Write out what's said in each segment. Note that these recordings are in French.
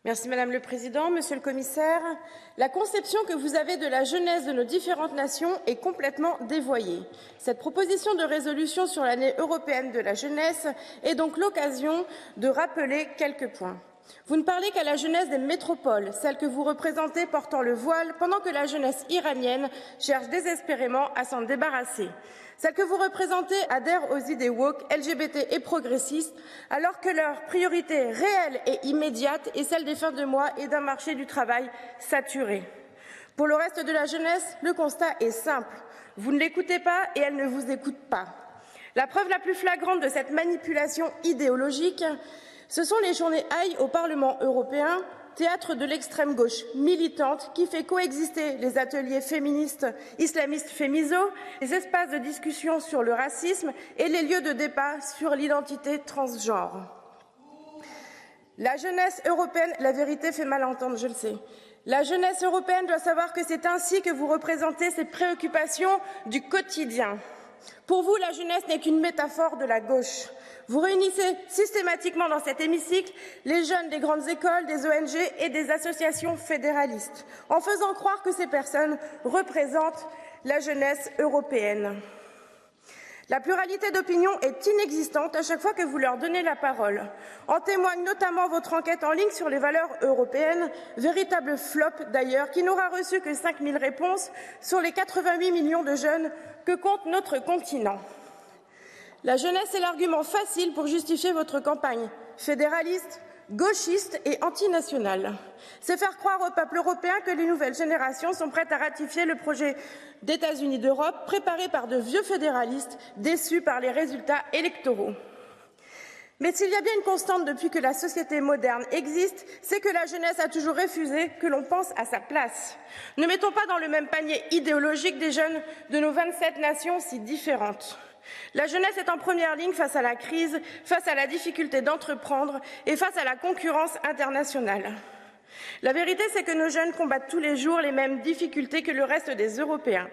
Madame le Président, Monsieur le Commissaire. La conception que vous avez de la jeunesse de nos différentes nations est complètement dévoyée. Cette proposition de résolution sur l'année européenne de la jeunesse est donc l'occasion de rappeler quelques points. Vous ne parlez qu'à la jeunesse des métropoles, celle que vous représentez portant le voile, pendant que la jeunesse iranienne cherche désespérément à s'en débarrasser. Celle que vous représentez adhère aux idées woke, LGBT et progressistes, alors que leur priorité réelle et immédiate est celle des fins de mois et d'un marché du travail saturé. Pour le reste de la jeunesse, le constat est simple. Vous ne l'écoutez pas et elle ne vous écoute pas. La preuve la plus flagrante de cette manipulation idéologique, ce sont les journées AI au Parlement européen, théâtre de l'extrême gauche militante qui fait coexister les ateliers féministes islamistes fémiso, les espaces de discussion sur le racisme et les lieux de débat sur l'identité transgenre. La jeunesse européenne, la vérité fait mal entendre, je le sais. La jeunesse européenne doit savoir que c'est ainsi que vous représentez ces préoccupations du quotidien. Pour vous, la jeunesse n'est qu'une métaphore de la gauche. Vous réunissez systématiquement dans cet hémicycle les jeunes des grandes écoles, des ONG et des associations fédéralistes, en faisant croire que ces personnes représentent la jeunesse européenne. La pluralité d'opinion est inexistante à chaque fois que vous leur donnez la parole. En témoigne notamment votre enquête en ligne sur les valeurs européennes, véritable flop d'ailleurs, qui n'aura reçu que 5000 réponses sur les 88 millions de jeunes que compte notre continent. La jeunesse est l'argument facile pour justifier votre campagne fédéraliste, gauchiste et antinationale. C'est faire croire au peuple européen que les nouvelles générations sont prêtes à ratifier le projet d'États-Unis d'Europe préparé par de vieux fédéralistes déçus par les résultats électoraux. Mais s'il y a bien une constante depuis que la société moderne existe, c'est que la jeunesse a toujours refusé que l'on pense à sa place. Ne mettons pas dans le même panier idéologique des jeunes de nos 27 nations si différentes. La jeunesse est en première ligne face à la crise, face à la difficulté d'entreprendre et face à la concurrence internationale. La vérité, c'est que nos jeunes combattent tous les jours les mêmes difficultés que le reste des Européens.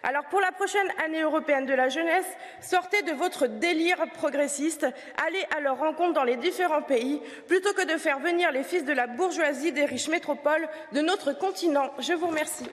Alors pour la prochaine année européenne de la jeunesse, sortez de votre délire progressiste, allez à leur rencontre dans les différents pays, plutôt que de faire venir les fils de la bourgeoisie des riches métropoles de notre continent. Je vous remercie.